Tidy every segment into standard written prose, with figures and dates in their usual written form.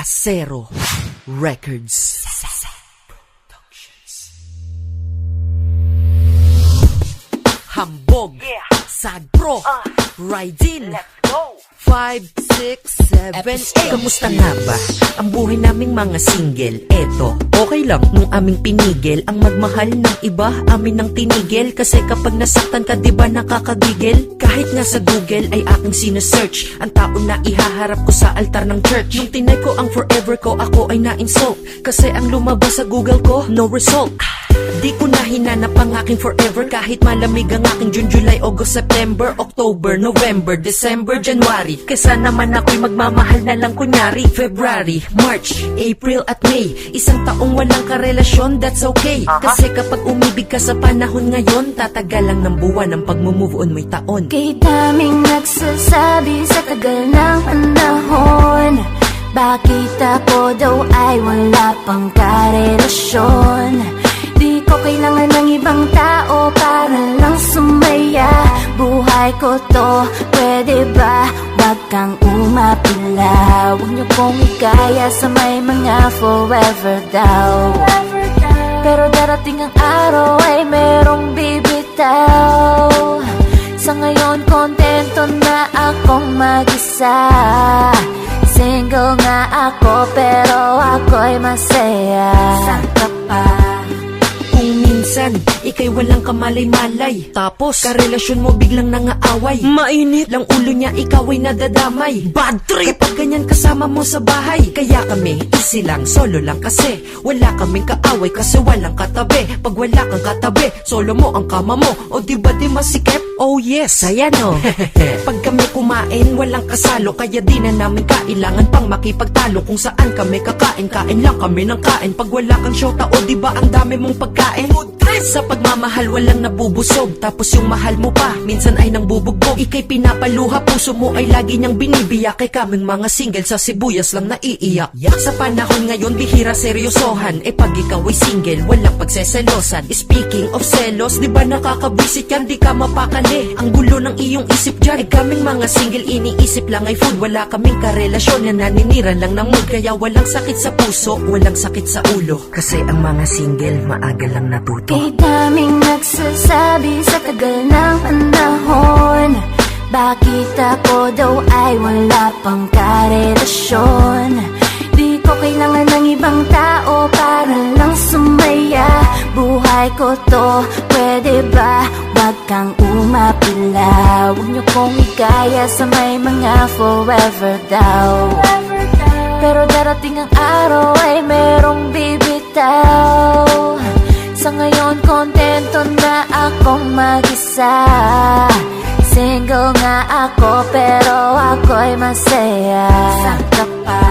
Acero Records. Hambog, Sad Pro, Ride-In, 5, 6, 7, 8. Kamusta nga ba ang buhay naming mga single? Eto, okay lang nung aming pinigil ang magmahal ng iba, amin nang tinigil. Kasi kapag nasaktan ka, diba nakakagigil? Kahit nga sa Google ay aking sinesearch ang taon na ihaharap ko sa altar ng church. Nung tinay ko ang forever ko, ako ay na-insult kasi ang lumabas sa Google ko, no result. Di ko na hinanap ang aking forever kahit malamig ang aking June, July, August, September, October, November, December, January. Kesa naman ako'y magmamahal na lang kunyari February, March, April at May. Isang taong walang karelasyon, that's okay. Kasi kapag umibig ka sa panahon ngayon, tatagal lang ng buwan ang pag-move on mo'y taon. Kay daming nagsasabi sa tagal ng panahon, bakit ako daw ay wala pang karelasyon? Di ko kailangan ng ibang tao para lang sumaya. Buhay ko to, pwede ba? Wag kang umapila. Huwag niyo kong ikaya sa may mga forever daw. Pero darating ang araw ay merong bibitaw. Sa ngayon kontento na akong mag-isa. Single nga ako pero ako'y masaya. Saan ka pa? Minsan, ika'y walang kamalay-malay. Tapos, karelasyon mo biglang nangaaway. Mainit lang ulo niya, ikaw ay nadadamay. Bad trip! Kapag ganyan kasama mo sa bahay. Kaya kami, easy lang, solo lang kasi wala kaming kaaway kasi walang katabi. Pag wala kang katabi, solo mo ang kama mo. O diba di masikip? Oh yes, ayan o. Pag kami kumain, walang kasalo. Kaya di na namin kailangan pang makipagtalo. Kung saan kami kakain, kain lang kami ng kain. Pag wala kang syota, o diba ang dami mong pagkain? Sa pagmamahal walang nabubusog. Tapos yung mahal mo pa, minsan ay nang bubugbog. Ika'y pinapaluha, puso mo ay lagi niyang binibiyak. Kay kaming mga single sa sibuyas lang naiiyak. Sa panahon ngayon, bihira seryosohan. E pag ikaw ay single, walang pagseselosan. Speaking of selos, di ba nakakabwisit yan? Di ka mapakali, ang gulo ng iyong isip dyan. E kaming mga single, iniisip lang ay food. Wala kaming karelasyon na naniniran lang ng mood. Kaya walang sakit sa puso, walang sakit sa ulo. Kasi ang mga single, maaga lang natuto. Kay daming nagsasabi sa tagal ng panahon, bakit ako daw ay wala pang karelasyon? Di ko kailangan ng ibang tao para lang sumaya. Buhay ko to, pwede ba? Wag kang umapila. Huwag niyo kong ikaya sa may mga forever daw. Pero darating ang araw ay merong bibitaw. Sa ngayon kontento na akong mag-isa. Single nga ako pero ako'y masaya. Saan ka pa?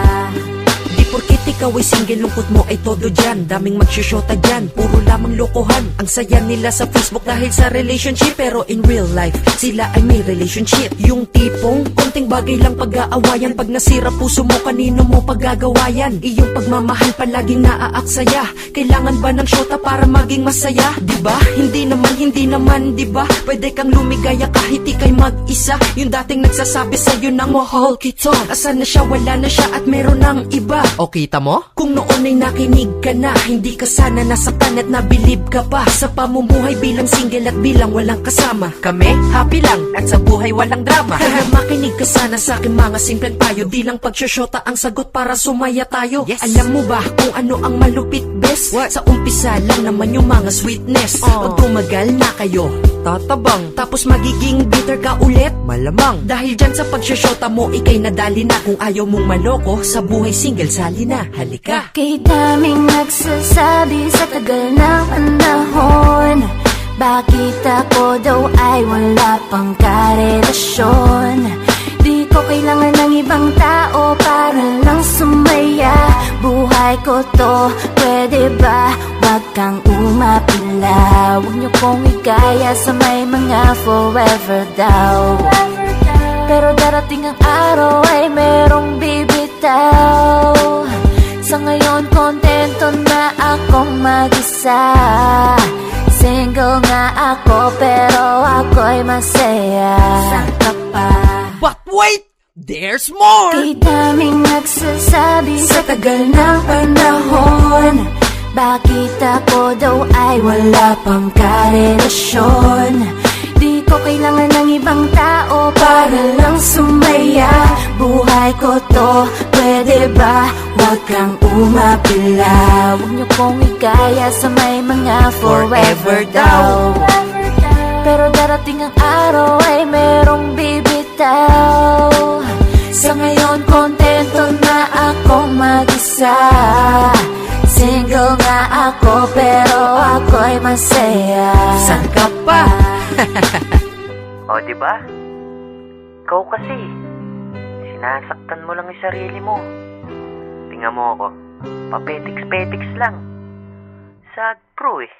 Di porkit ikaw ay single, lungkot mo ay todo dyan. Daming magsyusyota dyan, puro lamang lokohan. Ang saya nila sa Facebook dahil sa relationship, pero in real life, sila ay may relationship. Yung tipong, konting bagay lang pag-aawayan. Pag nasira puso mo, kanino mo paggagawayan? Iyong pagmamahal palaging naaaksaya. Kailangan ba ng syota para maging masaya? Diba? Hindi naman, diba? Pwede kang lumigaya kahit ika'y mag-isa. Yung dating nagsasabi sa'yo ng mahal kita, asan na siya, wala na siya at meron ng iba. O kita mo? Kung noon ay nakinig ka na, hindi ka sana nasaktan at nabilib ka pa sa pamumuhay bilang single at bilang walang kasama. Kami, happy lang at sa buhay walang drama. Kaya makinig ka sana sa aking mga simpleng payo. Di lang pagsyusyota ang sagot para sumaya tayo. Yes. Alam mo ba kung ano ang malupit best? What? Sa umpisa lang naman yung mga sweetness. Pag tumagal na kayo, tatabang, tapos magiging bitter ka ulit, malamang. Dahil dyan sa pagsyusyota mo, ika'y nadali na. Kung ayaw mong maloko, sa buhay single sali na, halika. Kay daming nagsasabi sa tagal ng panahon, bakit ako daw ay wala pang karelasyon? Di ko kailangan ng ibang tao para lang sumaya. Buhay ko to, pwede ba? Wag kang umapila. Huwag niyo kong ikaya sa may mga forever daw. Pero darating ang araw ay merong bibitaw. Sa ngayon kontento na akong mag-isa. Single nga ako pero ako'y masaya. Saan ka pa? But wait! There's more! Kay daming nagsasabi sa tagal ng panahon, bakit ako daw ay wala pang karelasyon? Di ko kailangan ng ibang tao para lang sumaya. Buhay ko to, pwede ba? Huwag kang umapila. Huwag niyo kong ikaya sa may mga forever daw. Pero darating ang araw ay merong bibitaw. Sa ngayon kontento na akong mag-isa. Single nga ako pero ako'y masaya. San ka pa? O, diba? Ikaw kasi, sinasaktan mo lang yung sarili mo. Tingnan mo ako, papetiks-petiks lang. Sad pro eh.